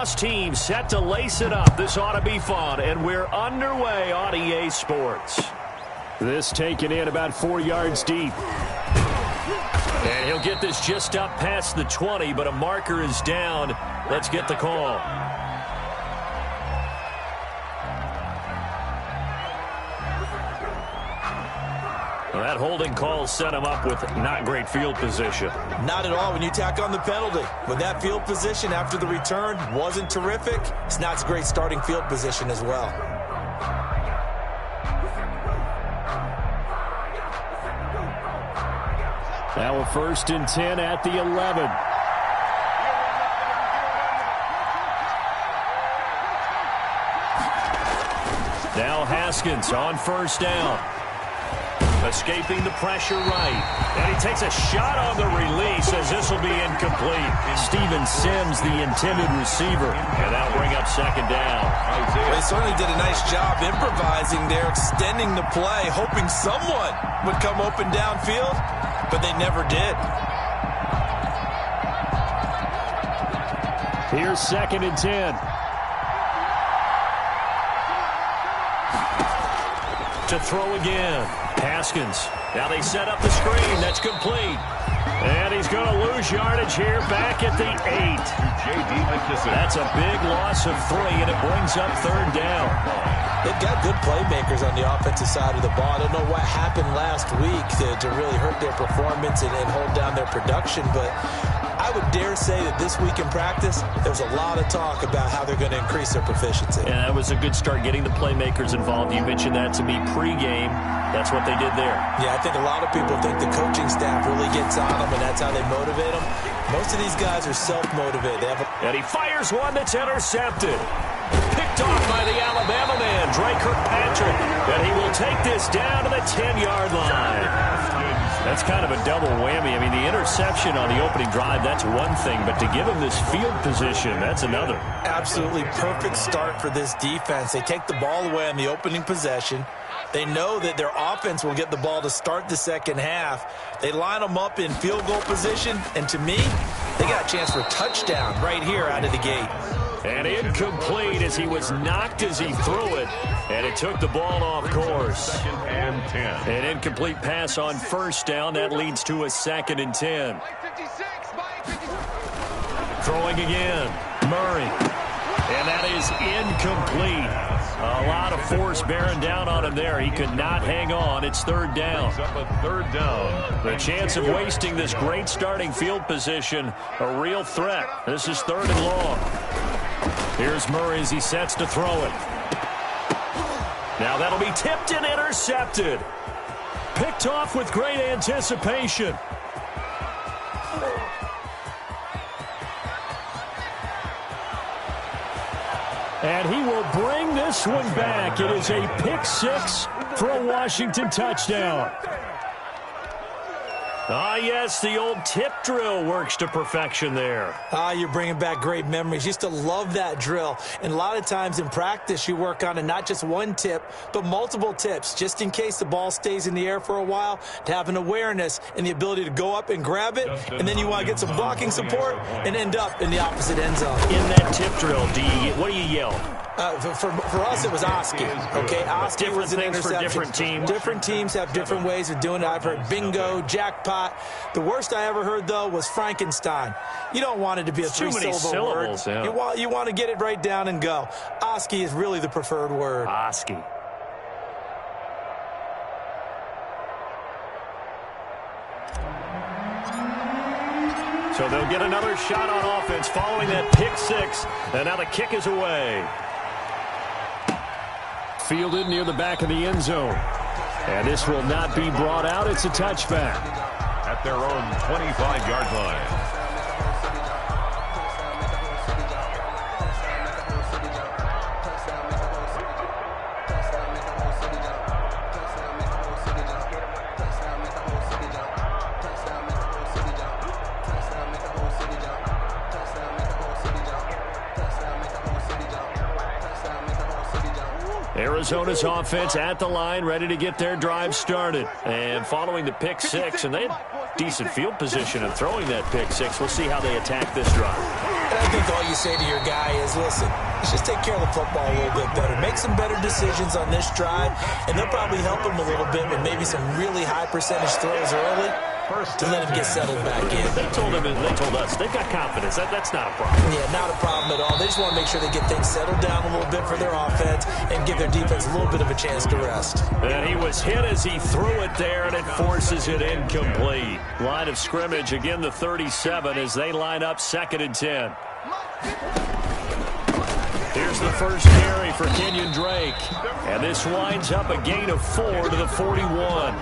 lacrosse team set to lace it up. This ought to be fun, and we're underway on EA Sports. This taken in about 4 yards deep. And he'll get this just up past the 20, but a marker is down. Let's get the call. Well, that holding call set him up with not great field position. Not at all when you tack on the penalty. When that field position after the return wasn't terrific, it's not a great starting field position as well. Now a 1st and 10 at the 11. Now Haskins on 1st down. Escaping the pressure right. And he takes a shot on the release as this will be incomplete. Steven Sims, the intended receiver. And that'll bring up 2nd down. They certainly did a nice job improvising there, extending the play, hoping someone would come open downfield, but they never did. Here's 2nd and 10. To throw again. Haskins. Now they set up the screen. That's complete. And he's going to lose yardage here back at the 8. That's a big loss of 3, and it brings up 3rd down. They've got good playmakers on the offensive side of the ball. I don't know what happened last week to really hurt their performance and hold down their production, but I would dare say that this week in practice, there was a lot of talk about how they're going to increase their proficiency. And that was a good start, getting the playmakers involved. You mentioned that to me pregame. That's what they did there. Yeah, I think a lot of people think the coaching staff really gets on them, and that's how they motivate them. Most of these guys are self-motivated. And he fires one that's intercepted. Picked off by the Alabama man, Dre Kirkpatrick. And he will take this down to the 10-yard line. That's kind of a double whammy. I mean, the interception on the opening drive, that's one thing. But to give him this field position, that's another. Absolutely perfect start for this defense. They take the ball away on the opening possession. They know that their offense will get the ball to start the second half. They line them up in field goal position, and to me, they got a chance for a touchdown right here out of the gate. And incomplete as he was knocked as he threw it, and it took the ball off course. And 10. An incomplete pass on 1st down. That leads to a 2nd and 10. Throwing again. Murray. And that is incomplete. A lot of force bearing down on him there. He could not hang on. It's 3rd down. Up a 3rd down. The chance of wasting this great starting field position, a real threat. This is 3rd and long. Here's Murray as he sets to throw it. Now that'll be tipped and intercepted. Picked off with great anticipation. And he will bring this one back. It is a pick 6 for a Washington touchdown. Ah, yes, the old tip drill works to perfection there. You're bringing back great memories. Used to love that drill. And a lot of times in practice, you work on it, not just one tip, but multiple tips, just in case the ball stays in the air for a while, to have an awareness and the ability to go up and grab it, and then you want to get some blocking support and end up in the opposite end zone. In that tip drill, what do you yell? For us, it was Oski. Okay, Oski was an interception. For different teams. Different teams have different ways of doing it. I've heard bingo, jackpot. The worst I ever heard, though, was Frankenstein. You don't want it to be a three-syllable word. Yeah. You want to get it right down and go. Oski is really the preferred word. Oski. So they'll get another shot on offense following that pick 6. And now the kick is away. Fielded near the back of the end zone. And this will not be brought out. It's a touchback. At their own 25-yard line. Arizona's offense at the line, ready to get their drive started. And following the pick 6, and they had decent field position of throwing that pick 6. We'll see how they attack this drive. And I think all you say to your guy is, listen, let's just take care of the football a little bit better. Make some better decisions on this drive, and they'll probably help him a little bit with maybe some really high percentage throws early to let him get settled back in. They told us they've got confidence. That's not a problem. Yeah, not a problem at all. They just want to make sure they get things settled down a little bit for their offense and give their defense a little bit of a chance to rest. And he was hit as he threw it there, and it forces it incomplete. Line of scrimmage, again the 37 as they line up 2nd and 10. Here's the first carry for Kenyon Drake. And this winds up a gain of 4 to the 41.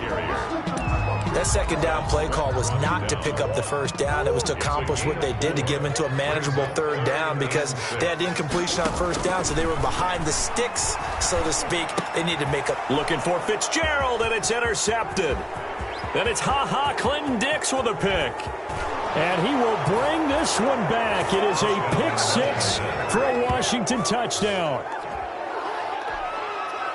That second down play call was not to pick up the first down. It was to accomplish what they did to get them into a manageable 3rd down because they had the incompletion on 1st down, so they were behind the sticks, so to speak. They need to make up. Looking for Fitzgerald, and it's intercepted. Then it's Clinton Dix with a pick. And he will bring this one back. It is a pick 6 for a Washington touchdown.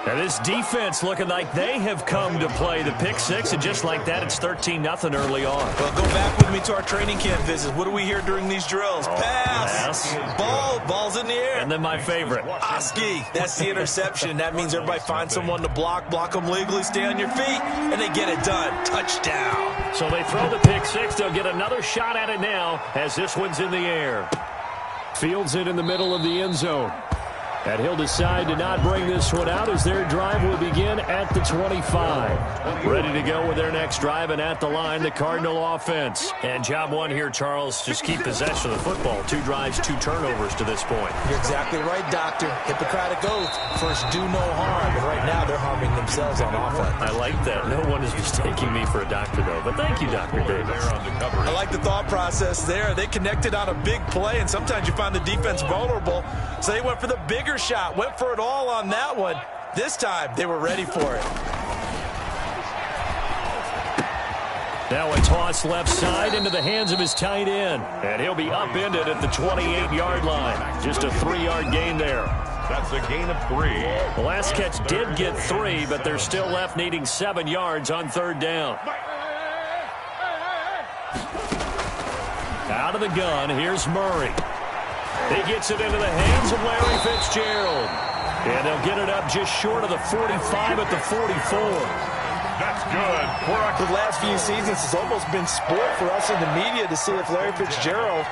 And this defense looking like they have come to play the pick 6, and just like that, it's 13-0 early on. Well, go back with me to our training camp visits. What do we hear during these drills? Pass. Ball's in the air. And then my favorite. Oski. That's the interception. That means everybody finds someone to block them legally, stay on your feet, and they get it done. Touchdown. So they throw the pick 6. They'll get another shot at it now as this one's in the air. Fields it in the middle of the end zone. And he'll decide to not bring this one out as their drive will begin at the 25. Ready to go with their next drive, and at the line, the Cardinal offense. And job one here, Charles, just keep possession of the football. 2 drives, 2 turnovers to this point. You're exactly right, Doctor. Hippocratic oath. First, do no harm. But right now, they're harming themselves on offense. I like that. No one is mistaking me for a doctor, though. But thank you, Dr. Davis. I like the thought process there. They connected on a big play, and sometimes you find the defense vulnerable. So they went for the bigger shot, went for it all on that one. This time, they were ready for it. Now a toss left side into the hands of his tight end. And he'll be upended at the 28-yard line. Just a 3-yard gain there. That's a gain of 3. The last catch did get 3, but they're still left needing 7 yards on 3rd down. Out of the gun, here's Murray. He gets it into the hands of Larry Fitzgerald. And they'll get it up just short of the 45 at the 44. That's good. The last few seasons, it's almost been sport for us in the media to see if Larry Fitzgerald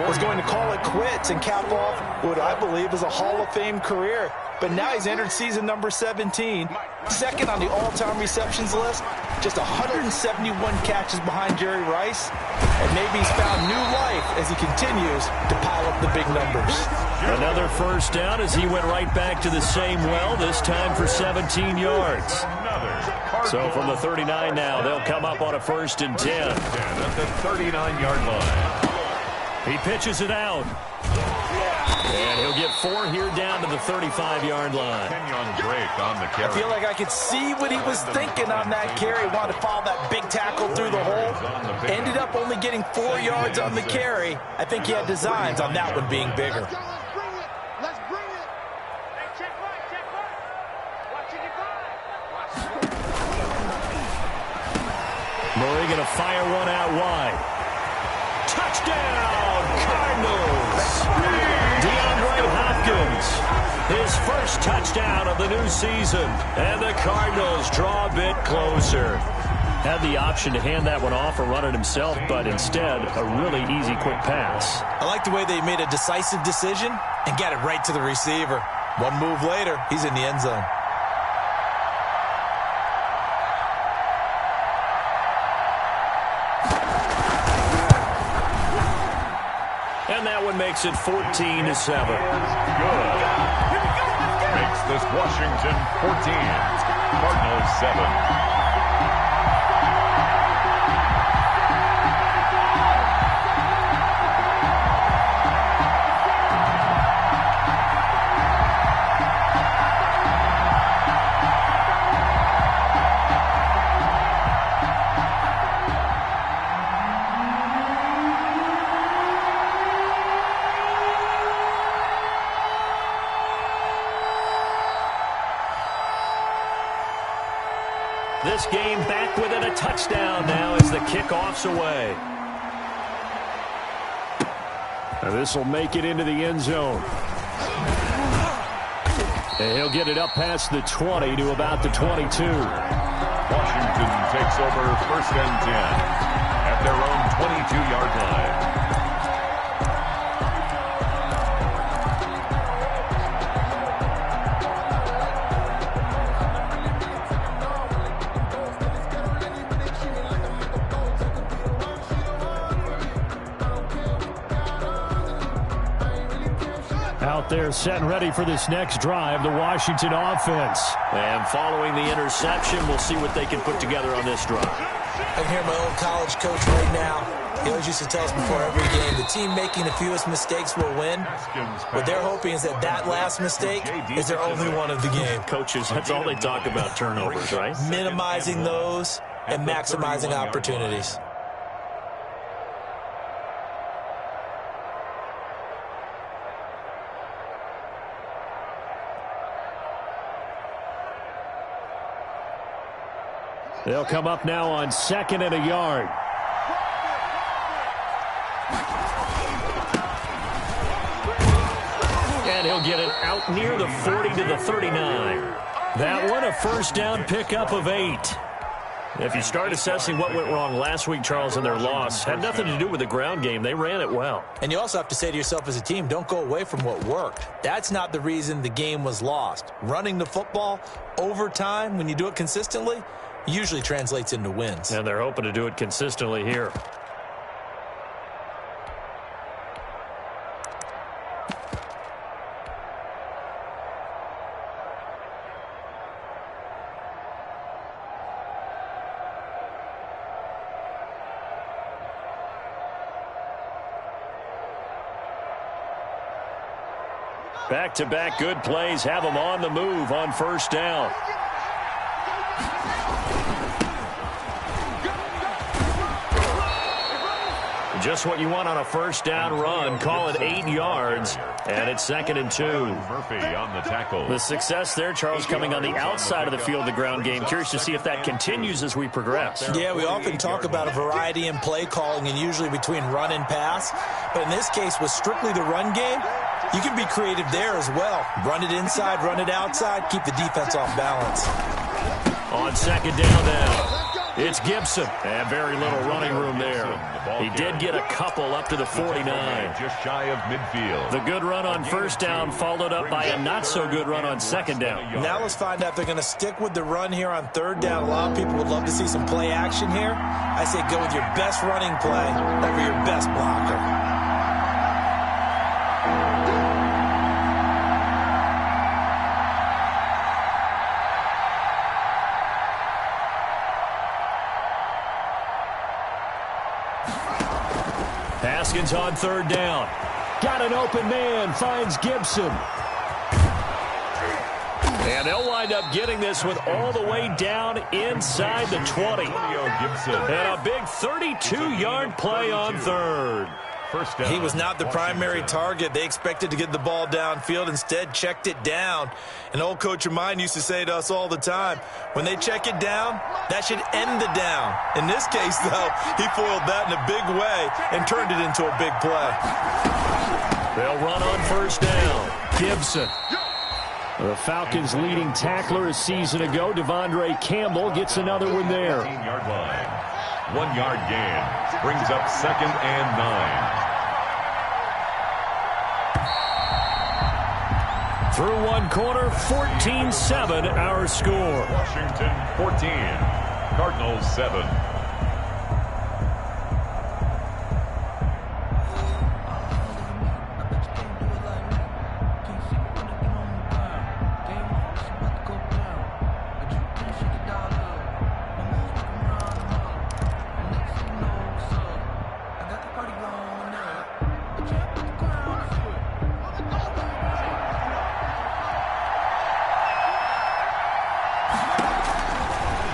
was going to call it quits and cap off what I believe is a Hall of Fame career. But now he's entered season number 17, second on the all-time receptions list, just 171 catches behind Jerry Rice, and maybe he's found new life as he continues to pile up the big numbers. Another first down as he went right back to the same well, this time for 17 yards. So from the 39 now, they'll come up on a 1st and 10. At the 39-yard line. He pitches it out. And he'll get 4 here down to the 35-yard line. Kenyon Drake on the carry. I feel like I could see what he was thinking on that carry. Wanted to follow that big tackle through the hole. Ended up only getting 4 yards on the carry. I think he had designs on that one being bigger. Let's bring it. Hey, check right. Watching it right. Murray going to fire one out wide. Touchdown, Cardinals. Hopkins, his first touchdown of the new season, and the Cardinals draw a bit closer. Had the option to hand that one off or run it himself, but instead, a really easy, quick pass. I like the way they made a decisive decision and got it right to the receiver. One move later, he's in the end zone. And that one makes it 14-7. Good. Makes this Washington 14. Cardinals 7. This game back within a touchdown now as the kickoff's away. This will make it into the end zone. And he'll get it up past the 20 to about the 22. Washington takes over 1st and 10 at their own 22-yard line. Out there set and ready for this next drive, the Washington offense. And following the interception, we'll see what they can put together on this drive. I can hear my old college coach right now. He always used to tell us before every game, the team making the fewest mistakes will win. What they're hoping is that that last mistake is their only one of the game. Coaches, that's all they talk about, turnovers, right? Minimizing those and maximizing opportunities. They'll come up now on 2nd and a yard. And he'll get it out near the 40 to the 39. That one, a first down pickup of 8. If you start assessing what went wrong last week, Charles, in their loss, had nothing to do with the ground game. They ran it well. And you also have to say to yourself as a team, don't go away from what worked. That's not the reason the game was lost. Running the football over time, when you do it consistently, usually translates into wins. And they're hoping to do it consistently here. Back-to-back good plays have them on the move on first down. Just what you want on a first down run. Call it 8 yards, and it's 2nd and 2. Murphy on the tackle. The success there, Charles, coming on the outside of the field of the ground game. Curious to see if that continues as we progress. Yeah, we often talk about a variety in play calling and usually between run and pass. But in this case, with strictly the run game, you can be creative there as well. Run it inside, run it outside, keep the defense off balance. On 2nd down now. It's Gibson, and very little running room there. He did get a couple up to the 49. Just shy of midfield. The good run on first down followed up by a not-so-good run on 2nd down. Now let's find out if they're going to stick with the run here on 3rd down. A lot of people would love to see some play action here. I say go with your best running play over your best blocker. Haskins on 3rd down. Got an open man, finds Gibson. And they'll wind up getting this one all the way down inside the 20. And a big 32-yard play on 3rd. He was not the primary target. They expected to get the ball downfield. Instead, checked it down. An old coach of mine used to say to us all the time, when they check it down, that should end the down. In this case, though, he foiled that in a big way and turned it into a big play. They'll run on first down. Gibson. The Falcons' leading tackler a season ago, Devondre Campbell, gets another one there. 15-yard line. 1-yard gain. Brings up 2nd and 9. Through one quarter, 14-7 our score. Washington 14, Cardinals 7.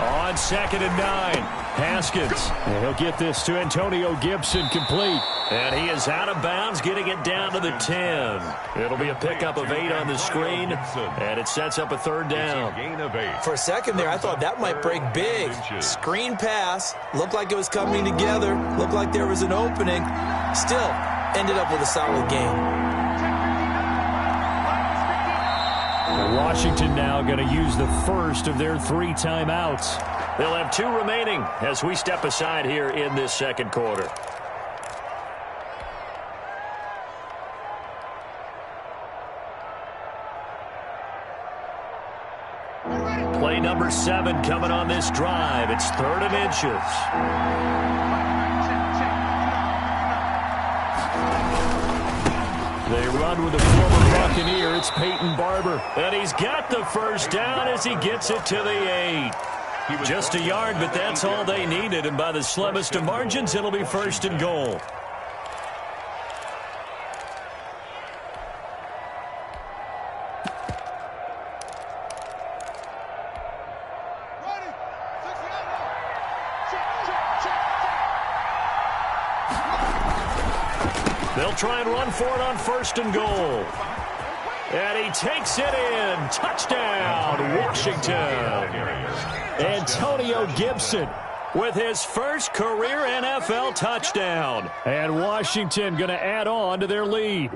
On 2nd and 9, Haskins. And he'll get this to Antonio Gibson complete. And he is out of bounds, getting it down to the 10. It'll be a pickup of 8 on the screen, and it sets up a 3rd down. For a second there, I thought that might break big. Screen pass, looked like it was coming together, looked like there was an opening. Still, ended up with a solid game. Washington now going to use the first of their 3 timeouts. They'll have 2 remaining as we step aside here in this second quarter. Play number 7 coming on this drive. It's 3rd and inches. They run with the former Buccaneer. It's Peyton Barber. And he's got the first down as he gets it to the 8. Just a yard, but that's all they needed. And by the slimmest of margins, it'll be 1st and goal. They'll try and run for it on 1st and goal. And he takes it in. Touchdown, Washington. Antonio Gibson with his first career NFL touchdown. And Washington going to add on to their lead.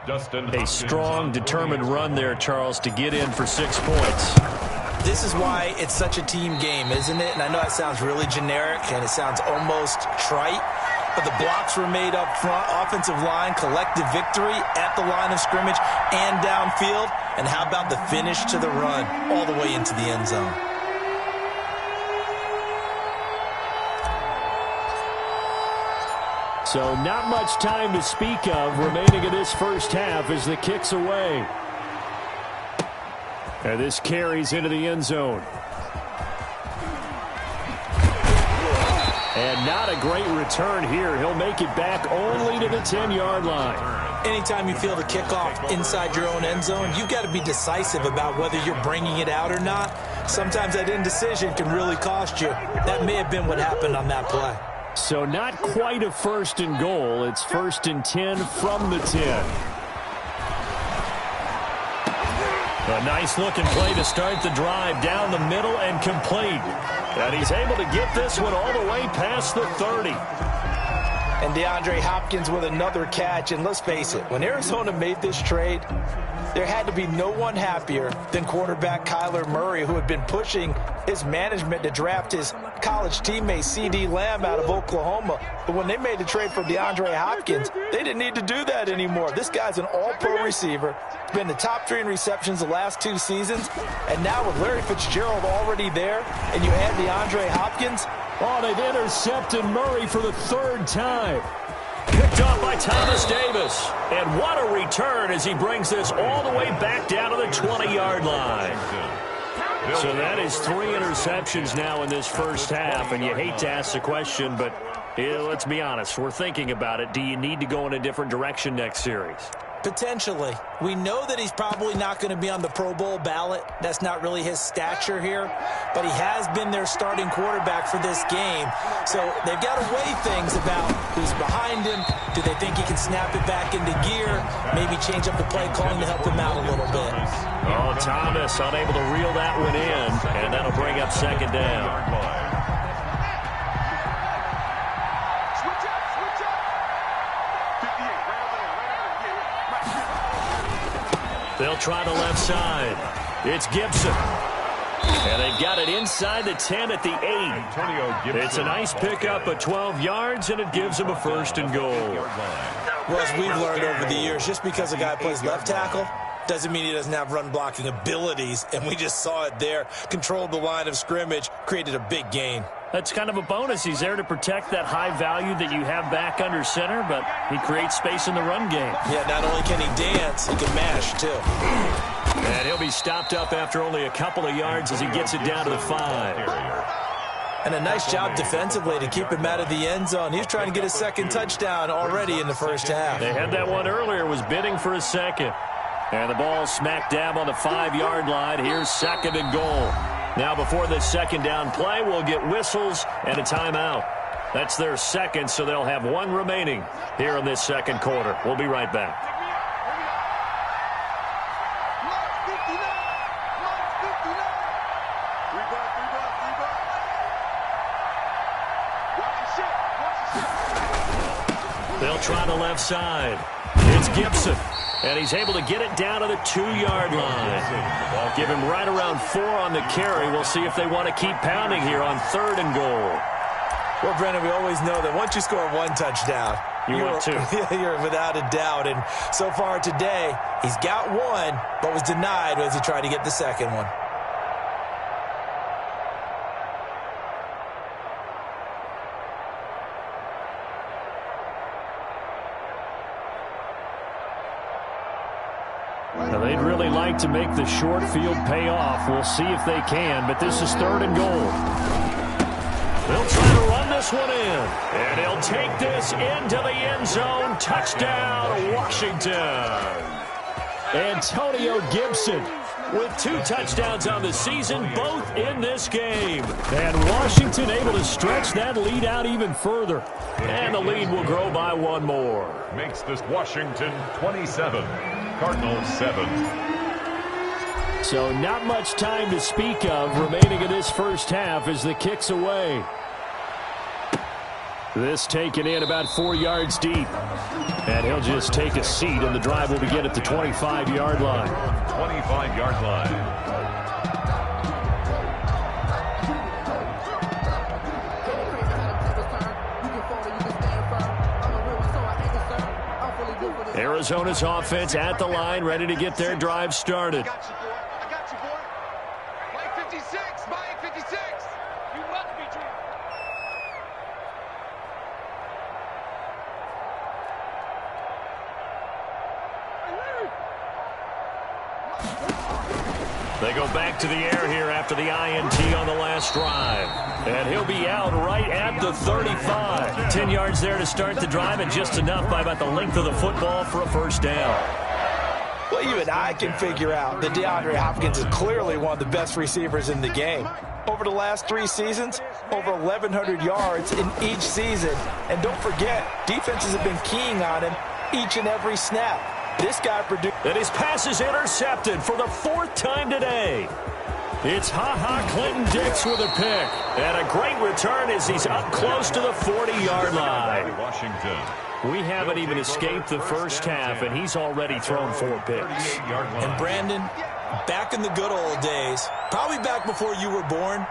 A strong, determined run there, Charles, to get in for 6 points. This is why it's such a team game, isn't it? And I know it sounds really generic and it sounds almost trite, but the blocks were made up front, offensive line, collective victory at the line of scrimmage and downfield. And how about the finish to the run all the way into the end zone? So not much time to speak of remaining in this first half as the kick's away. And this carries into the end zone. And not a great return here. He'll make it back only to the 10-yard line. Anytime you feel the kickoff inside your own end zone, you've got to be decisive about whether you're bringing it out or not. Sometimes that indecision can really cost you. That may have been what happened on that play. So not quite a 1st and goal. It's 1st and 10 from the 10. A nice-looking play to start the drive down the middle and complete. And he's able to get this one all the way past the 30. And DeAndre Hopkins with another catch. And let's face it, when Arizona made this trade, there had to be no one happier than quarterback Kyler Murray, who had been pushing his management to draft his college teammate C.D. Lamb out of Oklahoma. But when they made the trade for DeAndre Hopkins, they didn't need to do that anymore. This guy's an all-pro receiver. He's been the top 3 in receptions the last 2 seasons. And now with Larry Fitzgerald already there, and you add DeAndre Hopkins. Oh, they've intercepted Murray for the 3rd time. Picked off by Thomas Davis. And what a return as he brings this all the way back down to the 20-yard line. So that is 3 interceptions now in this first half. And you hate to ask the question, but let's be honest. We're thinking about it. Do you need to go in a different direction next series? Potentially. We know that he's probably not going to be on the Pro Bowl ballot. That's not really his stature here. But he has been their starting quarterback for this game. So they've got to weigh things about who's behind him. Do they think he can snap it back into gear? Maybe change up the play calling to help him out a little bit. Oh, Thomas unable to reel that one in. And that'll bring up 2nd down. They'll try the left side. It's Gibson. And they've got it inside the 10 at the 8. It's a nice pickup of 12 yards, and it gives them a 1st and goal. Well, as we've learned over the years, just because a guy plays left tackle doesn't mean he doesn't have run-blocking abilities, and we just saw it there. Controlled the line of scrimmage, created a big gain. That's kind of a bonus. He's there to protect that high value that you have back under center, but he creates space in the run game. Yeah, not only can he dance, he can mash, too. And he'll be stopped up after only a couple of yards as he gets it down to the 5. And a nice job defensively to keep him out of the end zone. He's trying to get his 2nd touchdown already in the first half. They had that one earlier, was bidding for a 2nd. And the ball smack dab on the 5-yard line. Here's 2nd and goal. Now before this 2nd down play, we'll get whistles and a timeout. That's their 2nd, so they'll have 1 remaining here in this 2nd quarter. We'll be right back. They'll They'll try the left side. It's Gibson. And he's able to get it down to the 2-yard line. Give him right around 4 on the carry. We'll see if they want to keep pounding here on 3rd and goal. Well, Brendan, we always know that once you score 1 touchdown, want 2. You're without a doubt. And so far today, he's got 1, but was denied as he tried to get the second one. Now, they'd really like to make the short field pay off. We'll see if they can, but this is 3rd and goal. They'll try to run this one in, and he'll take this into the end zone. Touchdown, Washington. Antonio Gibson with 2 touchdowns on the season, both in this game. And Washington able to stretch that lead out even further. And the lead will grow by 1 more. Makes this Washington 27, Cardinals 7. So not much time to speak of remaining in this first half as the kick's away. This taken in about 4 yards deep. And he'll just take a seat, and the drive will begin at the 25-yard line. 25-yard line. Arizona's offense at the line, ready to get their drive started. I got you, boy. Mike 56, Mike 56. You must be dreaming. They go back to the air here after the INT on the last drive. And he'll be out right at the 35. 10 yards there to start the drive, and just enough by about the length of the football for a first down. Well, even I can figure out that DeAndre Hopkins is clearly one of the best receivers in the game. Over the last 3 seasons, over 1,100 yards in each season. And don't forget, defenses have been keying on him each and every snap. This guy produced. And his pass is intercepted for the 4th time today. It's Clinton-Dix with a pick. And a great return as he's up close to the 40-yard line. Washington. We haven't even escaped the first half, and he's already thrown 4 picks. And Brandon, back in the good old days, probably back before you were born,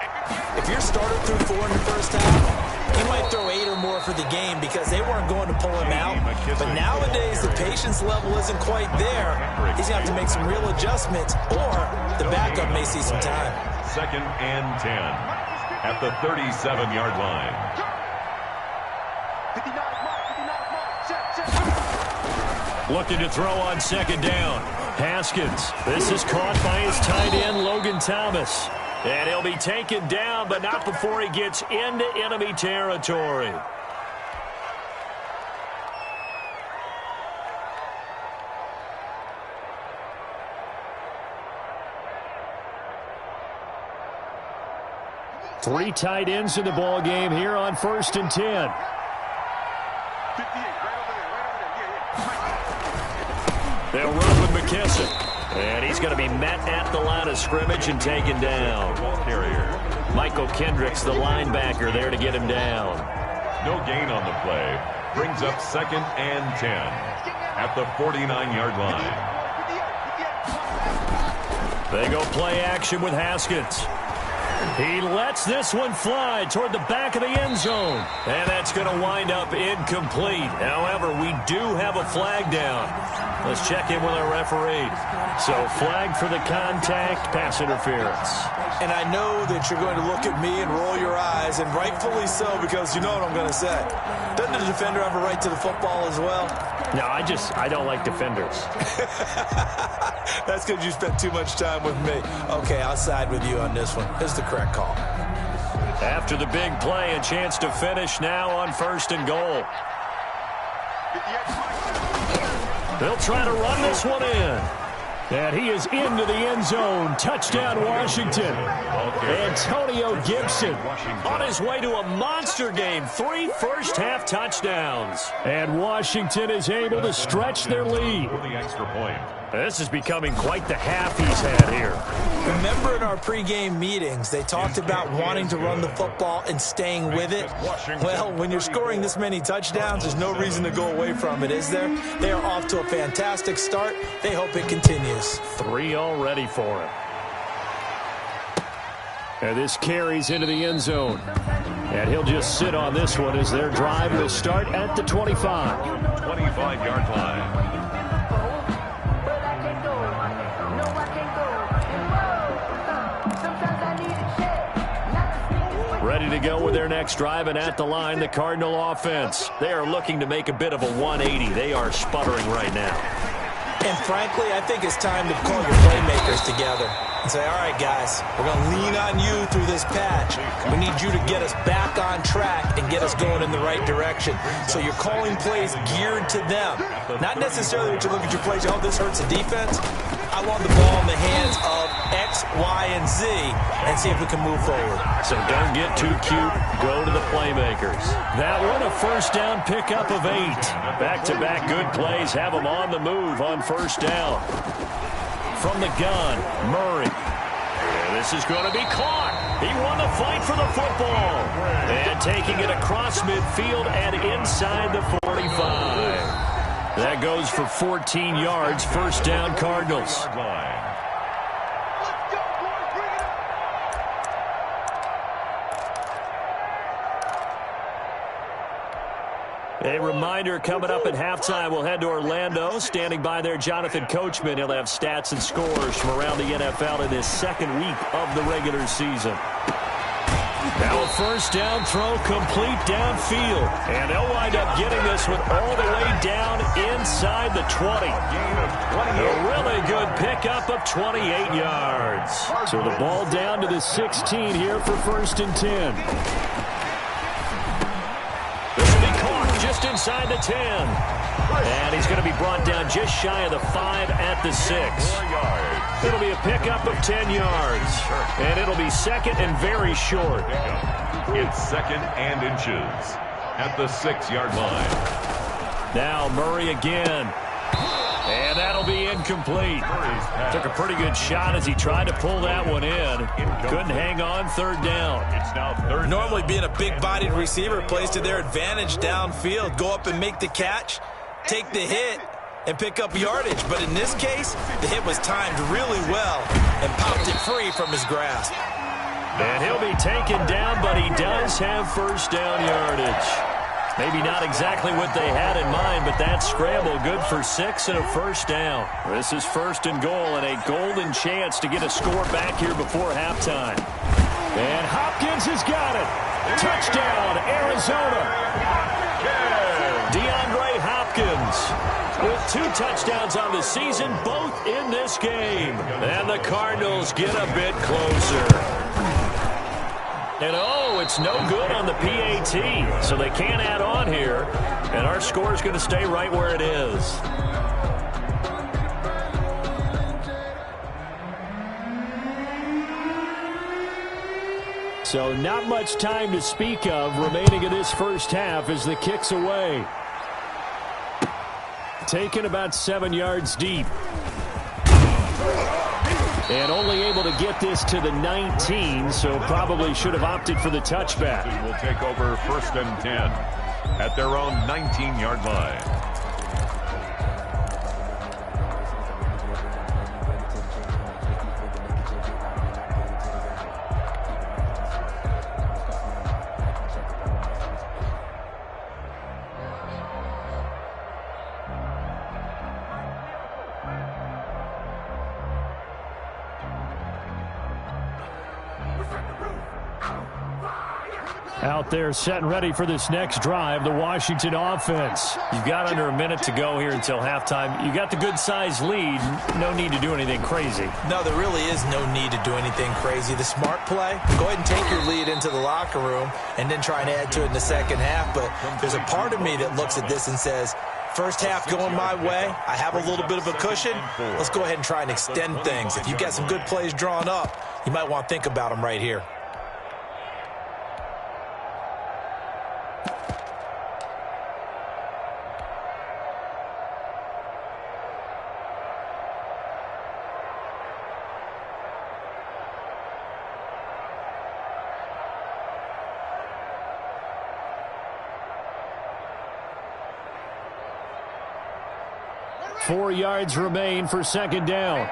if your starter threw 4 in the first half, he might throw 8 or more for the game because they weren't going to pull him out. But nowadays, the patience level isn't quite there. He's going to have to make some real adjustments, or the backup may see some time. 2nd and 10 at the 37-yard line. 59 Mike. Looking to throw on 2nd down. Haskins. This is caught by his tight end, Logan Thomas. And he'll be taken down, but not before he gets into enemy territory. Three tight ends in the ball game here on 1st and 10. 58, They'll run with McKissick. And he's going to be met at the line of scrimmage and taken down. Carrier. Michael Kendricks, the linebacker, there to get him down. No gain on the play. Brings up 2nd and 10 at the 49-yard line. They go play action with Haskins. He lets this one fly toward the back of the end zone. And that's going to wind up incomplete. However, we do have a flag down. Let's check in with our referee. So, flag for the contact, pass interference. And I know that you're going to look at me and roll your eyes, and rightfully so, because you know what I'm going to say. Doesn't the defender have a right to the football as well? No, I don't like defenders. That's because you spent too much time with me. Okay, I'll side with you on this one. This is the correct call. After the big play, a chance to finish now on 1st and goal. They'll try to run this one in. And he is into the end zone. Touchdown, Washington. Antonio Gibson on his way to a monster game. 3 first-half touchdowns. And Washington is able to stretch their lead. For the extra point. This is becoming quite the half he's had here. Remember in our pregame meetings, they talked about wanting to run the football and staying with it? Well, when you're scoring this many touchdowns, there's no reason to go away from it, is there? They are off to a fantastic start. They hope it continues. 3 already for him. And this carries into the end zone. And he'll just sit on this one as their drive will start at the 25. 25-yard line. Ready to go with their next drive, and at the line, the Cardinal offense. They are looking to make a bit of a 180. They are sputtering right now. And frankly, I think it's time to call your playmakers together and say, all right, guys, we're going to lean on you through this patch. We need you to get us back on track and get us going in the right direction. So you're calling plays geared to them. Not necessarily that you look at your plays, oh, this hurts the defense. I want the ball in the hands of X, Y, and Z and see if we can move forward. So don't get too cute. Go to the playmakers. That one, a first down pickup of 8. Back-to-back good plays have them on the move on first down. From the gun, Murray. And this is going to be caught. He won the fight for the football. And taking it across midfield and inside the 45. That goes for 14 yards. First down, Cardinals. A reminder, coming up at halftime, we'll head to Orlando. Standing by there, Jonathan Coachman. He'll have stats and scores from around the NFL in this second week of the regular season. Now a first down throw, complete downfield. And they'll wind up getting this one all the way down inside the 20. A really good pickup of 28 yards. So the ball down to the 16 here for first and 10. This will be caught just inside the 10. And he's going to be brought down just shy of the 5 at the 6. It'll be a pickup of 10 yards. And it'll be second and very short. It's second and inches at the 6-yard line. Now Murray again. And that'll be incomplete. Took a pretty good shot as he tried to pull that one in. Couldn't hang on, third down. It's now third. Normally being a big-bodied receiver plays to their advantage downfield. Go up and make the catch, take the hit, and pick up yardage. But in this case, the hit was timed really well and popped it free from his grasp. And he'll be taken down, but he does have first down yardage. Maybe not exactly what they had in mind, but that scramble good for 6 and a first down. This is first and goal and a golden chance to get a score back here before halftime. And Hopkins has got it. Touchdown, Arizona. DeAndre Hopkins with 2 touchdowns on the season, both in this game. And the Cardinals get a bit closer. And oh, it's no good on the PAT, so they can't add on here. And our score is going to stay right where it is. So not much time to speak of remaining in this first half as the kick's away. Taken about 7 yards deep. And only able to get this to the 19, so probably should have opted for the touchback. Will take over first and 10 at their own 19-yard line. Out there set and ready for this next drive, the Washington offense. You've got under a minute to go here until halftime. You got the good-sized lead. No need to do anything crazy. No, there really is no need to do anything crazy. The smart play, go ahead and take your lead into the locker room and then try and add to it in the second half. But there's a part of me that looks at this and says, first half going my way, I have a little bit of a cushion. Let's go ahead and try and extend things. If you've got some good plays drawn up, you might want to think about them right here. 4 yards remain for second down.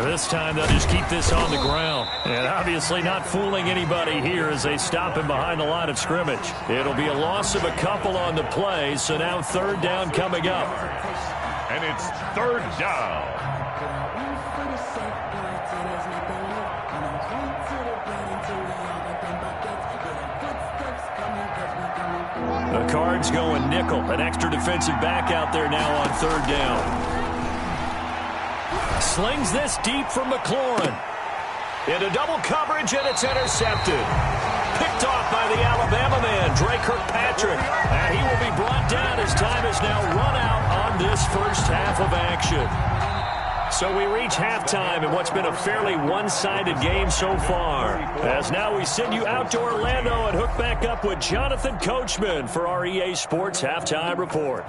This time they'll just keep this on the ground. And obviously not fooling anybody here as they stop him behind the line of scrimmage. It'll be a loss of a couple on the play, so now third down coming up. And it's third down. The Cards going nickel. An extra defensive back out there now on third down. Slings this deep from McLaurin. Into double coverage, and it's intercepted. Picked off by the Alabama man, Drake Kirkpatrick. And he will be brought down as time is now run out on this first half of action. So we reach halftime in what's been a fairly one-sided game so far. As now we send you out to Orlando and hook back up with Jonathan Coachman for our EA Sports Halftime Report.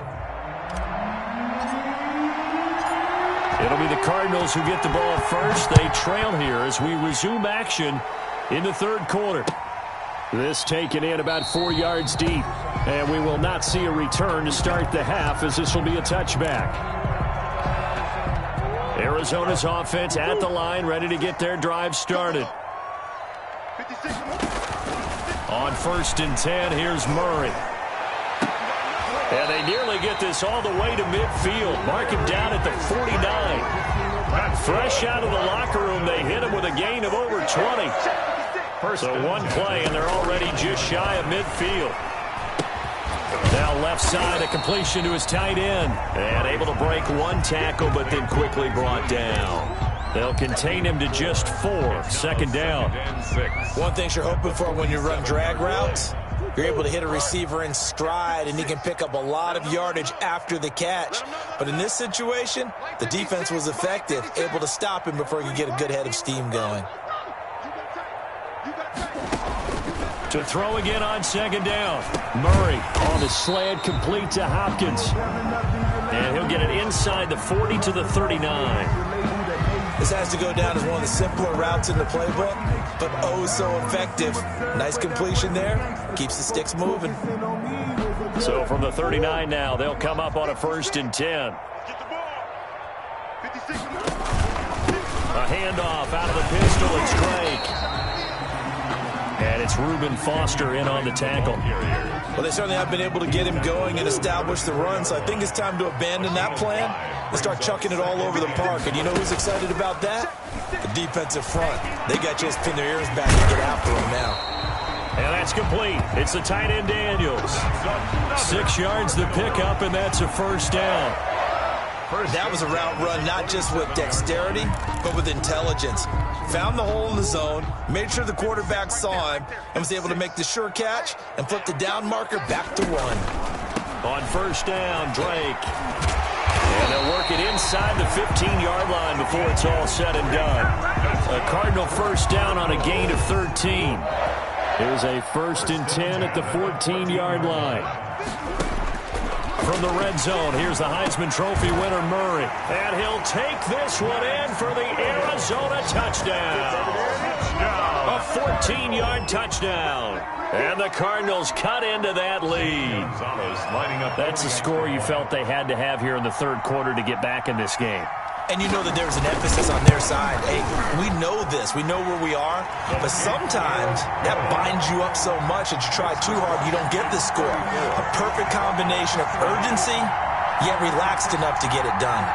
It'll be the Cardinals who get the ball first. They trail here as we resume action in the third quarter. This taken in about 4 yards deep. And we will not see a return to start the half as this will be a touchback. Arizona's offense at the line, ready to get their drive started. On 1st and 10, here's Murray. And they nearly get this all the way to midfield. Mark him down at the 49. Fresh out of the locker room, they hit him with a gain of over 20. So one play, and they're already just shy of midfield. Now left side, a completion to his tight end. And able to break one tackle, but then quickly brought down. They'll contain him to just 4. Second down. One thing you're hoping for when you run drag routes, you're able to hit a receiver in stride, and he can pick up a lot of yardage after the catch. But in this situation, the defense was effective, able to stop him before he could get a good head of steam going. To throw again on second down. Murray on the slant, complete to Hopkins. And he'll get it inside the 40 to the 39. This has to go down as one of the simpler routes in the playbook, but oh so effective. Nice completion there. Keeps the sticks moving. So from the 39 now, they'll come up on a 1st and 10. A handoff out of the pistol. It's Drake. And it's Reuben Foster in on the tackle. Well, they certainly have been able to get him going and establish the run, so I think it's time to abandon that plan and start chucking it all over the park. And you know who's excited about that? The defensive front. They got to just pin their ears back and get after him now. And that's complete. It's the tight end Daniels. 6 yards the pickup, and that's a first down. That was a route run not just with dexterity, but with intelligence. Found the hole in the zone, made sure the quarterback saw him, and was able to make the sure catch and flip the down marker back to 1. On first down, Drake. And they'll work it inside the 15-yard line before it's all said and done. A Cardinal first down on a gain of 13. Here's a 1st and 10 at the 14-yard line. From the red zone, here's the Heisman Trophy winner, Murray. And he'll take this one in for the Arizona touchdown. A 14-yard touchdown. And the Cardinals cut into that lead. That's the score you felt they had to have here in the third quarter to get back in this game. And you know that there's an emphasis on their side. Hey, we know this. We know where we are. But sometimes that binds you up so much that you try too hard, you don't get the score. A perfect combination of urgency, yet relaxed enough to get it done.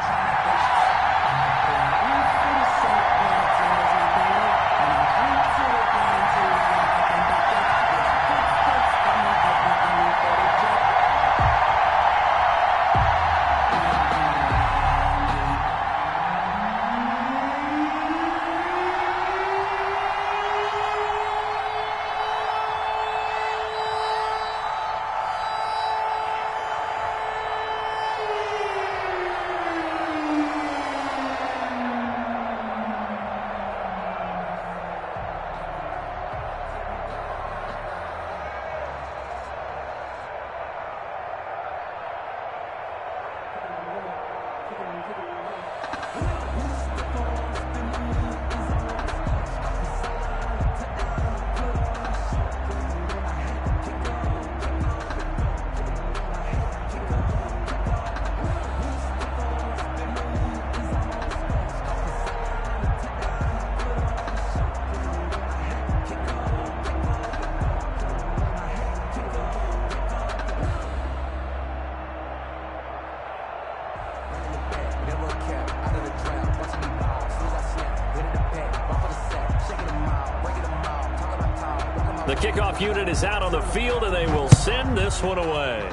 The kickoff unit is out on the field, and they will send this one away.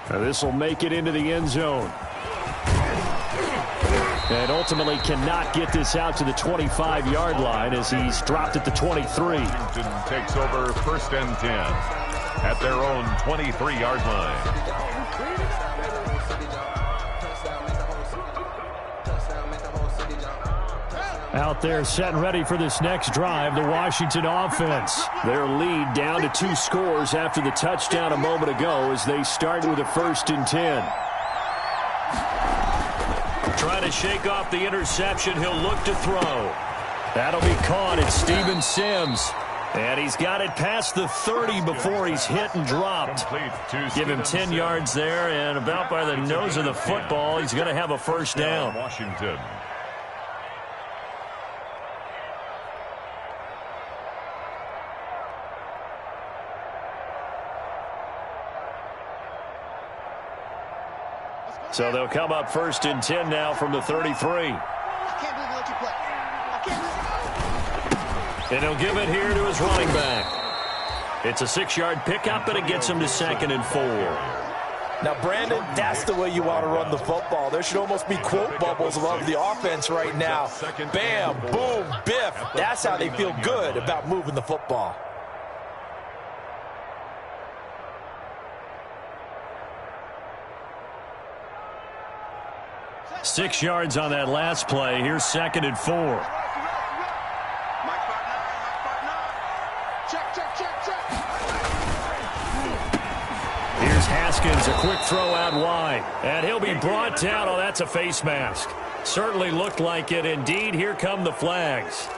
Now this will make it into the end zone. And ultimately cannot get this out to the 25-yard line as he's dropped at the 23. Washington takes over 1st and 10 at their own 23-yard line. Out there set and ready for this next drive, the Washington offense. Their lead down to 2 scores after the touchdown a moment ago as they start with a 1st and 10. Trying to shake off the interception, he'll look to throw. That'll be caught. It's Steven Sims. And he's got it past the 30 before he's hit and dropped. Give him 10 yards there, and about by the nose of the football, he's going to have a 1st down. Washington. So they'll come up 1st and 10 now from the 33. I can't believe you let you play. I can't believe And he'll give it here to his running back. It's a 6-yard pickup, and it gets him to 2nd and 4. Now, Brandon, that's the way you want to run the football. There should almost be quote bubbles above the offense right now. Bam, boom, biff. That's how they feel good about moving the football. Six yards on that last play. Here's 2nd and 4. Here's Haskins, a quick throw out wide. And he'll be brought down. Oh, that's a face mask. Certainly looked like it. Indeed, here come the flags.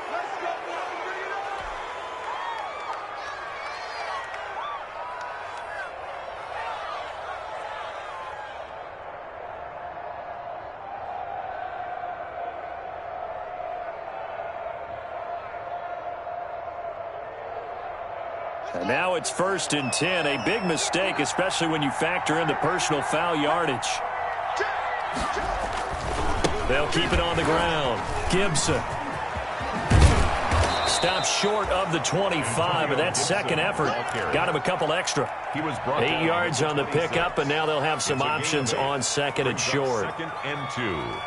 And now it's 1st and 10. A big mistake, especially when you factor in the personal foul yardage. They'll keep it on the ground. Gibson. Stops short of the 25, but that second effort got him a couple extra. 8 yards on the pickup, and now they'll have some options on 2nd and short. 2nd and 2.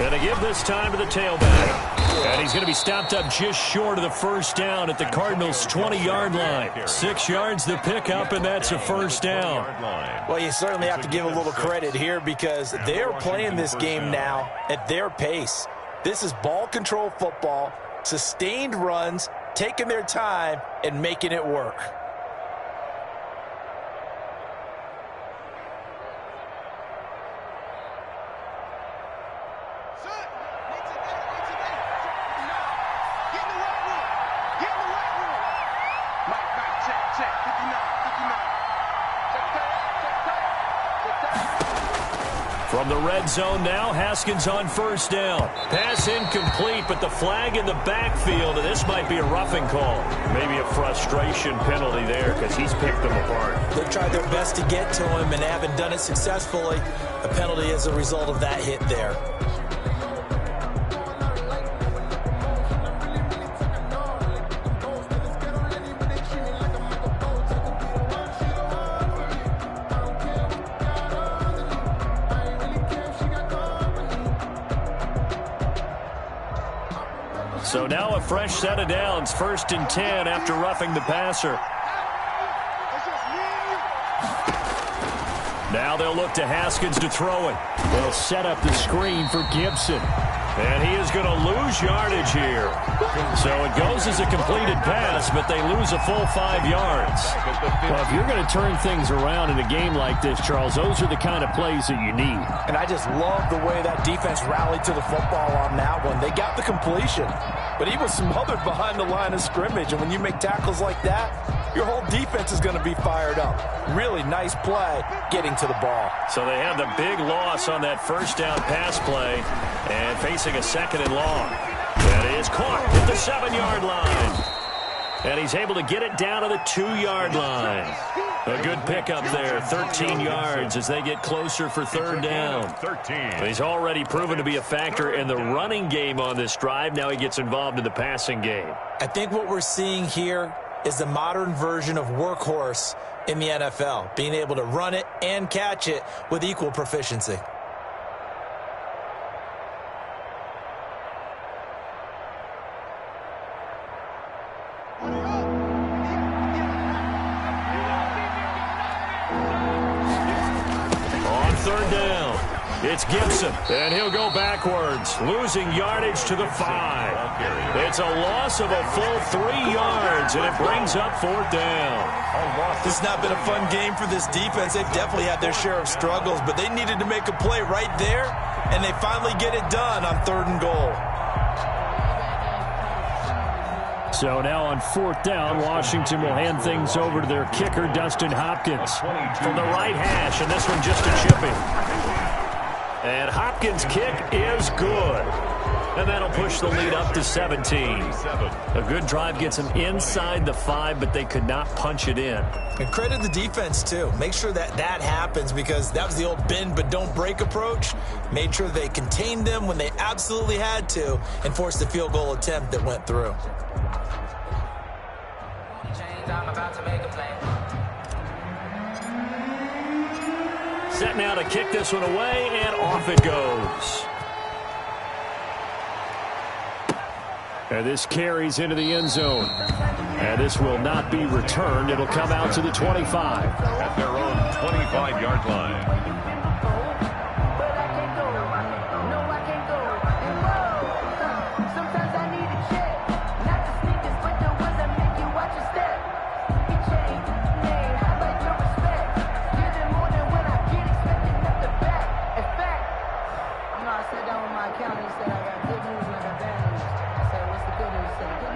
And they give this time to the tailback. And he's going to be stopped up just short of the 1st down at the Cardinals' 20-yard line. 6 yards the pickup, and that's a 1st down. Well, you certainly have to give a little credit here because they're playing this game now at their pace. This is ball control football, sustained runs, taking their time, and making it work. From the red zone now, Haskins on 1st down. Pass incomplete, but the flag in the backfield, and this might be a roughing call. Maybe a frustration penalty there because he's picked them apart. They've tried their best to get to him and haven't done it successfully. A penalty as a result of that hit there. So now a fresh set of downs, 1st and 10 after roughing the passer. Now they'll look to Haskins to throw it. They'll set up the screen for Gibson. And he is going to lose yardage here. So it goes as a completed pass, but they lose a full 5 yards. Well, if you're going to turn things around in a game like this, Charles, those are the kind of plays that you need. And I just love the way that defense rallied to the football on that one. They got the completion, but he was smothered behind the line of scrimmage. And when you make tackles like that, your whole defense is going to be fired up. Really nice play getting to the ball. So they have the big loss on that first down pass play and facing a 2nd and long. That is caught at the 7-yard line. And he's able to get it down to the 2-yard line. A good pickup there, 13 yards as they get closer for 3rd down. 13. He's already proven to be a factor in the running game on this drive. Now he gets involved in the passing game. I think what we're seeing here is the modern version of workhorse in the NFL, being able to run it and catch it with equal proficiency. On 3rd down, it's Gibson, and he'll go backwards, losing yardage to the 5. It's a loss of a full 3 yards, and it brings up 4th down. This has not been a fun game for this defense. They've definitely had their share of struggles, but they needed to make a play right there, and they finally get it done on 3rd and goal. So now on 4th down, Washington will hand things over to their kicker, Dustin Hopkins. From the right hash, and this one just a chipping. And Hopkins' kick is good. And that'll push the lead up to 17. A good drive gets them inside the 5, but they could not punch it in. And credit the defense, too. Make sure that that happens, because that was the old bend but don't break approach. Made sure they contained them when they absolutely had to and forced the field goal attempt that went through. I'm about to make a play. Set now to kick this one away, and off it goes. And this carries into the end zone. And this will not be returned. It'll come out to the 25. At their own 25-yard line.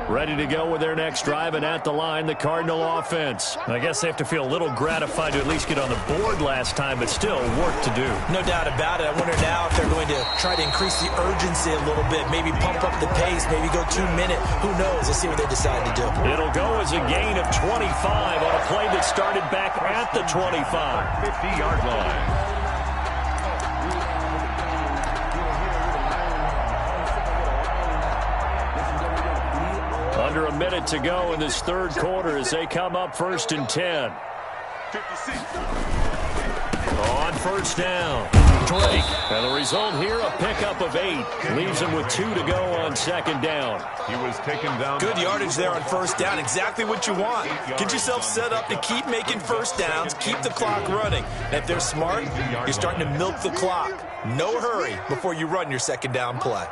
Ready to go with their next drive, and at the line, the Cardinal offense. I guess they have to feel a little gratified to at least get on the board last time, but still work to do. No doubt about it. I wonder now if they're going to try to increase the urgency a little bit, maybe pump up the pace, maybe go 2-minute. Who knows? Let's see what they decide to do. It'll go as a gain of 25 on a play that started back at the 25. 50-yard line. Under a minute to go in this 3rd quarter as they come up 1st and 10. 56. On 1st down, Drake. And the result here, a pickup of 8. Leaves him with 2 to go on 2nd down. He was taken down. Good yardage there on 1st down. Exactly what you want. Get yourself set up to keep making 1st downs, keep the clock running. And if they're smart, you're starting to milk the clock. No hurry before you run your 2nd down play.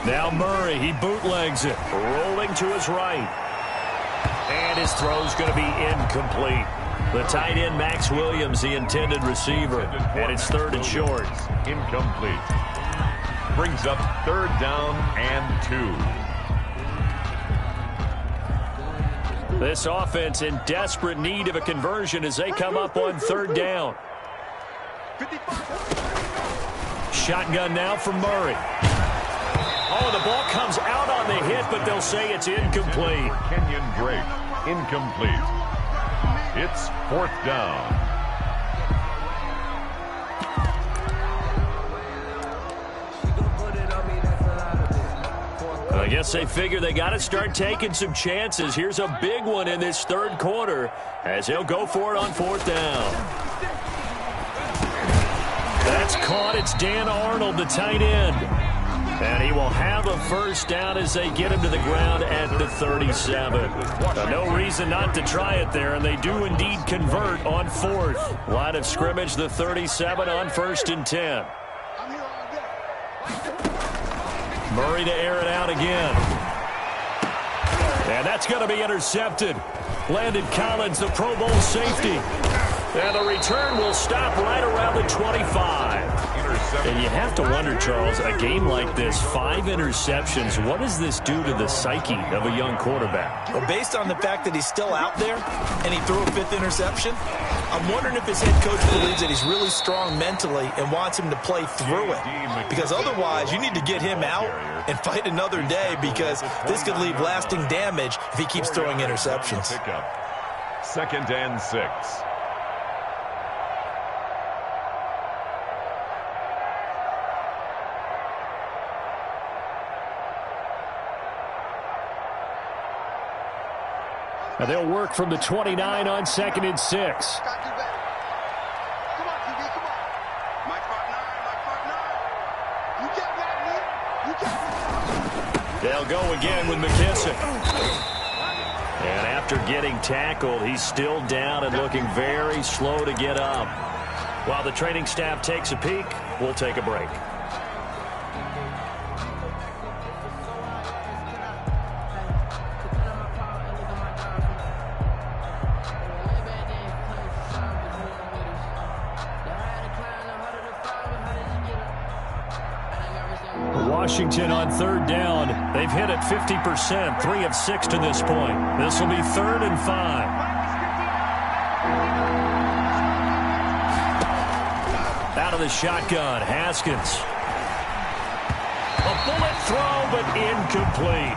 Now Murray, he bootlegs it, rolling to his right. And his throw's going to be incomplete. The tight end, Max Williams, the intended receiver. And it's 3rd and short. Incomplete. Brings up 3rd down and 2. This offense in desperate need of a conversion as they come up on 3rd down. Shotgun now from Murray. Oh, the ball comes out on the hit, but they'll say it's incomplete. Kenyon Drake, incomplete. It's 4th down. I guess they figure they got to start taking some chances. Here's a big one in this 3rd quarter as he'll go for it on 4th down. That's caught. It's Dan Arnold, the tight end. And he will have a 1st down as they get him to the ground at the 37. No reason not to try it there, and they do indeed convert on 4th. Line of scrimmage, the 37 on 1st and 10. Murray to air it out again. And that's going to be intercepted. Landon Collins, the Pro Bowl safety. And the return will stop right around the 25. And you have to wonder, Charles, a game like this, 5 interceptions, what does this do to the psyche of a young quarterback? Well, based on the fact that he's still out there and he threw a 5th interception, I'm wondering if his head coach believes that he's really strong mentally and wants him to play through it. Because otherwise, you need to get him out and fight another day, because this could leave lasting damage if he keeps throwing interceptions. 2nd and 6. Now they'll work from the 29 on 2nd and 6. Come on, QB, come on. Mike Martin. You get that, man. You get that. They'll go again with McKissick. And after getting tackled, he's still down and looking very slow to get up. While the training staff takes a peek, we'll take a break. Washington on 3rd down. They've hit it 50%, 3 of 6 to this point. This will be 3rd and 5. Out of the shotgun, Haskins. A bullet throw, but incomplete.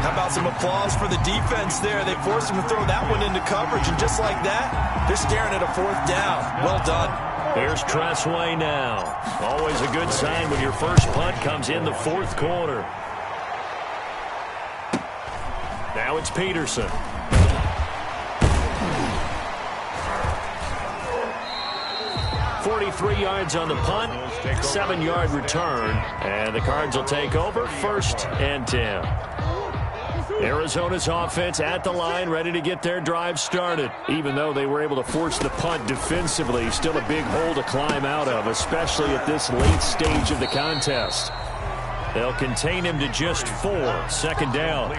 How about some applause for the defense there? They forced him to throw that one into coverage, and just like that, they're staring at a 4th down. Well done. Here's Tressway now. Always a good sign when your first punt comes in the 4th quarter. Now it's Peterson. .43 yards on the punt, 7-yard return, and the Cards will take over 1st and 10. Arizona's offense at the line, ready to get their drive started. Even though they were able to force the punt defensively, still a big hole to climb out of, especially at this late stage of the contest. They'll contain him to just 4. 2nd down.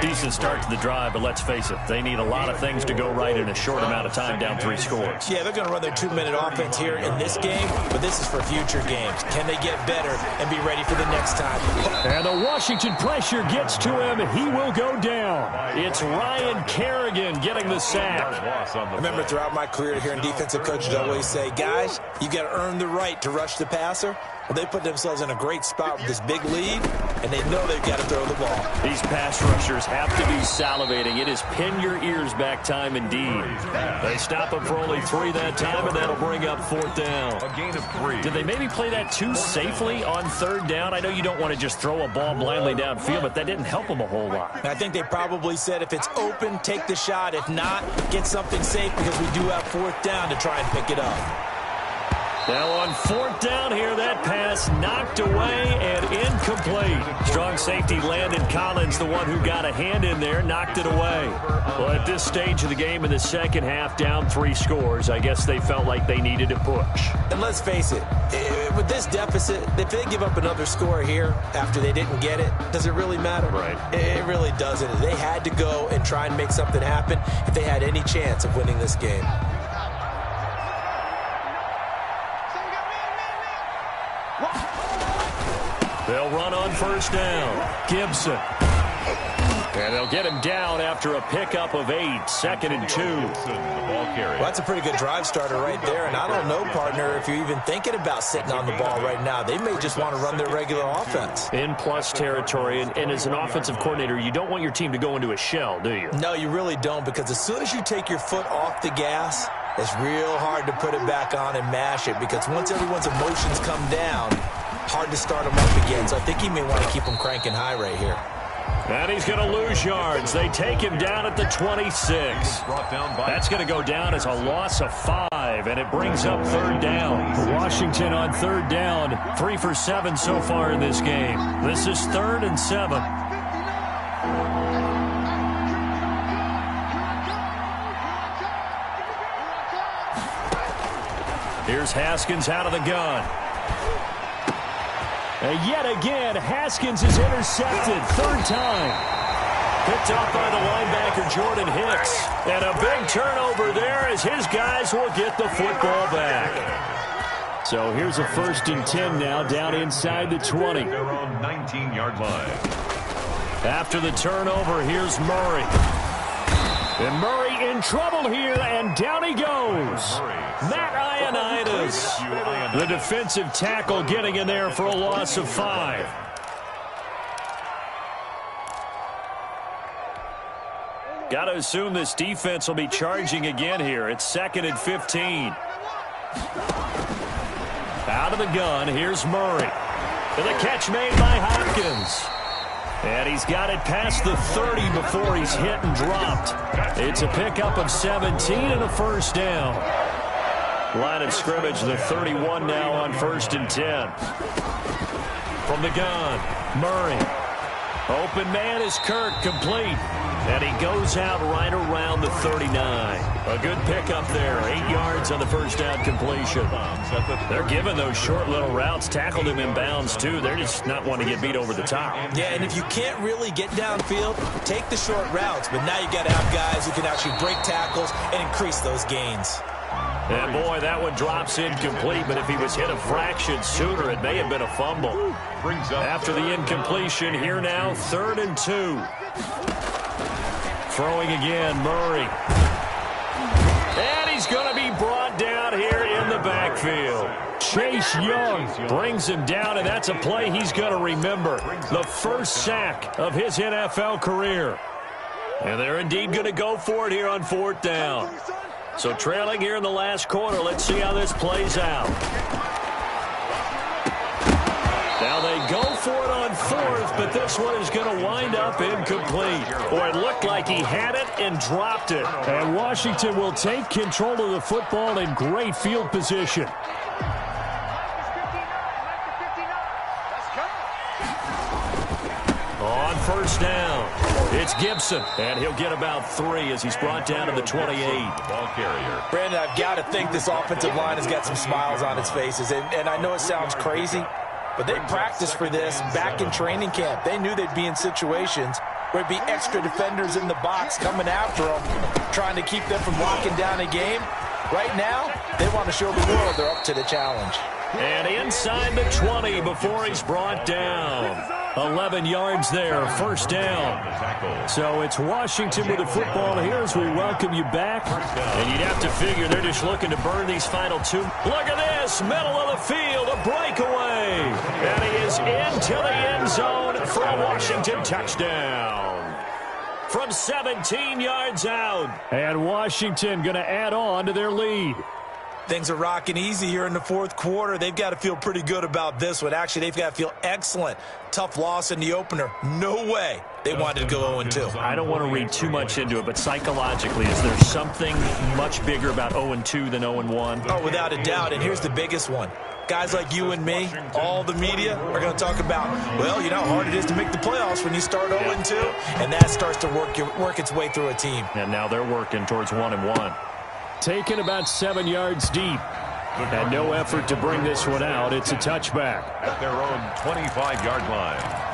Decent start to the drive, but let's face it, they need a lot of things to go right in a short amount of time, down 3 scores. Yeah, they're going to run their 2-minute offense here in this game, but this is for future games. Can they get better and be ready for the next time? And the Washington pressure gets to him. He will go down. It's Ryan Kerrigan getting the sack. I remember throughout my career here in defensive coaches always say, guys, you got to earn the right to rush the passer. Well, they put themselves in a great spot with this big lead, and they know they've got to throw the ball. These pass rushers have to be salivating. It is pin your ears back time indeed. They stop him for only 3 that time, and that'll bring up 4th down. A gain of 3. Did they maybe play that too safely on 3rd down? I know you don't want to just throw a ball blindly downfield, but that didn't help them a whole lot. I think they probably said if it's open, take the shot. If not, get something safe, because we do have 4th down to try and pick it up. Now on 4th down here, that pass knocked away and incomplete. Strong safety Landon Collins, the one who got a hand in there, knocked it away. Well, at this stage of the game in the 2nd half, down 3 scores, I guess they felt like they needed to push. And let's face it, with this deficit, if they give up another score here after they didn't get it, does it really matter? Right. It really doesn't. They had to go and try and make something happen if they had any chance of winning this game. They'll run on 1st down. Gibson. And they'll get him down after a pickup of 8. 2nd and 2. Well, that's a pretty good drive starter right there. And I don't know, partner, if you're even thinking about sitting on the ball right now. They may just want to run their regular offense. In plus territory. And as an offensive coordinator, you don't want your team to go into a shell, do you? No, you really don't, because as soon as you take your foot off the gas, it's real hard to put it back on and mash it, because once everyone's emotions come down, hard to start them up again. So I think he may want to keep them cranking high right here. And he's going to lose yards. They take him down at the 26. That's going to go down as a loss of 5, and it brings up 3rd down. Washington on 3rd down. 3 for 7 so far in this game. This is 3rd and 7. Here's Haskins out of the gun. And yet again, Haskins is intercepted. Third time. Picked off by the linebacker, Jordan Hicks. And a big turnover there as his guys will get the football back. So here's a 1st and 10 now, down inside the 20. Their own 19-yard line. After the turnover, here's Murray. And Murray in trouble here, and down he goes. Matt Ioannidis, the defensive tackle, getting in there for a loss of 5. Got to assume this defense will be charging again here. It's 2nd and 15. Out of the gun, here's Murray. And the catch made by Hopkins. And he's got it past the 30 before he's hit and dropped. It's a pickup of 17 and a first down. Line of scrimmage, the 31 now on 1st and 10. From the gun, Murray. Open man is Kirk, complete. And he goes out right around the 39. A good pickup there. 8 yards on the first down completion. They're giving those short little routes. Tackled him in bounds, too. They're just not wanting to get beat over the top. Yeah, and if you can't really get downfield, take the short routes. But now you got to have guys who can actually break tackles and increase those gains. And, boy, that one drops incomplete. But if he was hit a fraction sooner, it may have been a fumble. After the incompletion, here now, 3rd and 2. Throwing again, Murray. And he's going to be brought down here in the backfield. Chase Young brings him down, and that's a play he's going to remember. The first sack of his NFL career. And they're indeed going to go for it here on 4th down. So trailing here in the last quarter, let's see how this plays out. Now they go for it on 4th, but this one is going to wind up incomplete. Boy, it looked like he had it and dropped it. And Washington will take control of the football in great field position. On 1st down, it's Gibson, and he'll get about 3 as he's brought down to the 28. Ball carrier. Brandon, I've got to think this offensive line has got some smiles on its faces. And I know it sounds crazy, but they practiced for this back in training camp. They knew they'd be in situations where it'd be extra defenders in the box coming after them, trying to keep them from locking down a game. Right now, they want to show the world they're up to the challenge. And inside the 20 before he's brought down. 11 yards there, 1st down. So it's Washington with the football here as we welcome you back. And you'd have to figure they're just looking to burn these final 2. Look at this, middle of the field, a breakaway. And he is into the end zone for a Washington touchdown. From 17 yards out. And Washington going to add on to their lead. Things are rocking easy here in the 4th quarter. They've got to feel pretty good about this one. Actually, they've got to feel excellent. Tough loss in the opener. No way they wanted to go 0-2. I don't want to read too much into it, but psychologically, is there something much bigger about 0-2 than 0-1? Oh, without a doubt. And here's the biggest one. Guys like you and me, all the media, are going to talk about, well, you know how hard it is to make the playoffs when you start 0-2. And that starts to work its way through a team. And now they're working towards 1-1. Taken about 7 yards deep. And no effort to bring this one out. It's a touchback. At their own 25-yard line.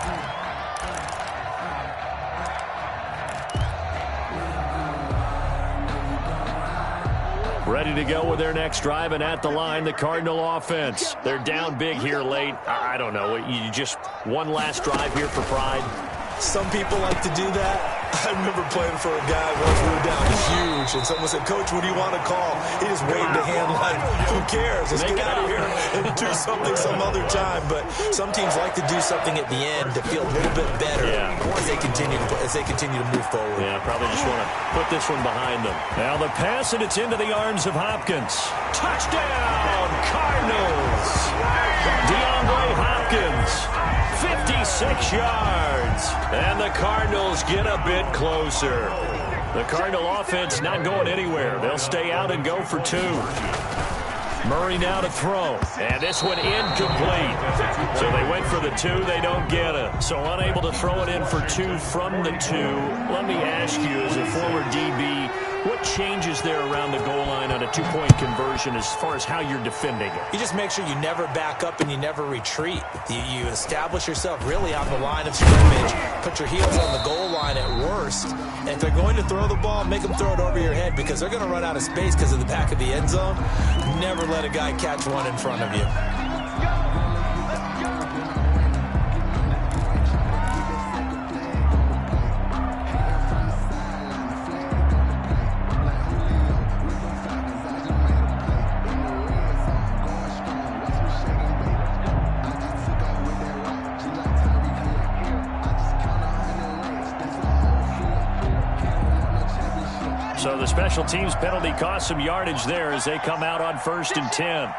Ready to go with their next drive, and at the line, the Cardinal offense. They're down big here late. I don't know. You just one last drive here for pride. Some people like to do that. I remember playing for a guy once we were down huge, and someone said, "Coach, what do you want to call?" He just waved a hand like, "Who cares? Let's get out of here and do something some other time." But some teams like to do something at the end to feel a little bit better as they continue to move forward. Yeah, probably just want to put this one behind them. Now the pass, and it's into the arms of Hopkins. Touchdown, Cardinals! DeAndre Hopkins, 56 yards. And the Cardinals get a bit closer. The Cardinal offense not going anywhere. They'll stay out and go for 2. Murray now to throw. And this one incomplete. So they went for the 2. They don't get it. So unable to throw it in for 2 from the 2. Let me ask you, as a former DB, What changes there around the goal line on a two-point conversion as far as how you're defending it? You just make sure you never back up and you never retreat. You establish yourself really on the line of scrimmage, put your heels on the goal line at worst. And if they're going to throw the ball, make them throw it over your head because they're going to run out of space because of the back of the end zone. Never let a guy catch one in front of you. So the special teams penalty cost some yardage there as they come out on 1st and 10.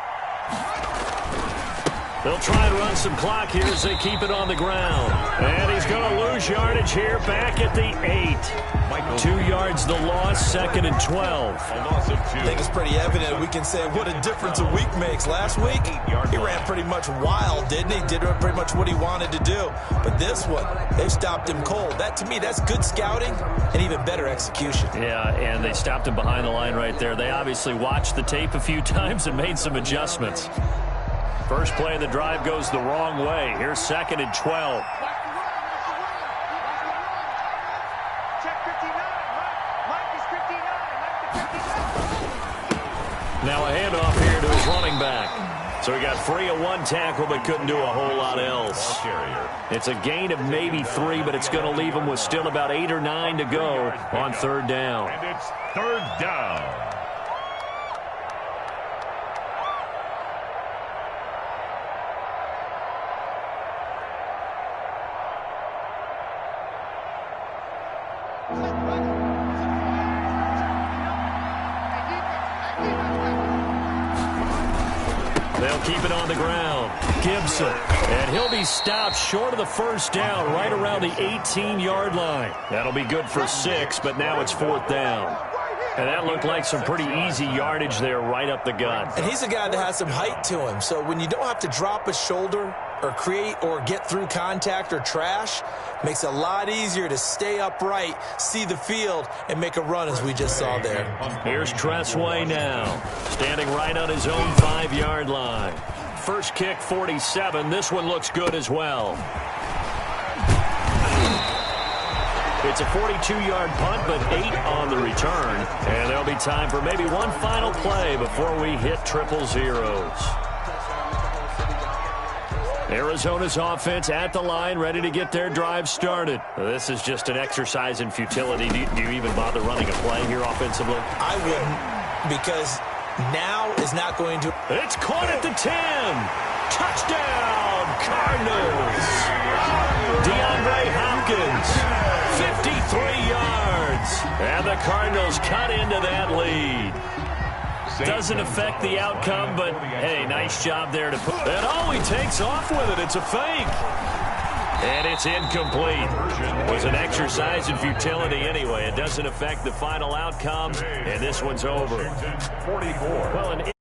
They'll try and run some clock here as they keep it on the ground. And he's going to lose yardage here back at the 8. 2 yards the loss, 2nd and 12. I think it's pretty evident. We can say what a difference a week makes. Last week, he ran pretty much wild, didn't he? Did pretty much what he wanted to do. But this one, they stopped him cold. That, to me, that's good scouting and even better execution. Yeah, and they stopped him behind the line right there. They obviously watched the tape a few times and made some adjustments. First play of the drive goes the wrong way. Here's 2nd and 12. Now a handoff here to his running back. So he got free of one tackle but couldn't do a whole lot else. It's a gain of maybe 3, but it's going to leave him with still about 8 or 9 to go on 3rd down. And it's 3rd down. They'll keep it on the ground. Gibson. And he'll be stopped short of the 1st down right around the 18-yard line. That'll be good for 6, but now it's 4th down. And that looked like some pretty easy yardage there right up the gut. And he's a guy that has some height to him. So when you don't have to drop a shoulder or create or get through contact or trash, makes it a lot easier to stay upright, see the field, and make a run as we just saw there. Here's Tressway now, standing right on his own 5-yard line. First kick, 47. This one looks good as well. It's a 42-yard punt, but 8 on the return. And there'll be time for maybe one final play before we hit 000. Arizona's offense at the line, ready to get their drive started. This is just an exercise in futility. Do you even bother running a play here offensively? I wouldn't, because now is not going to... It's caught at the 10. Touchdown, Cardinals. DeAndre Hopkins, 53 yards. And the Cardinals cut into that lead. Doesn't affect the outcome, but, hey, nice job there to put... And oh, he takes off with it. It's a fake. And it's incomplete. It was an exercise in futility anyway. It doesn't affect the final outcome, and this one's over. 44. Well,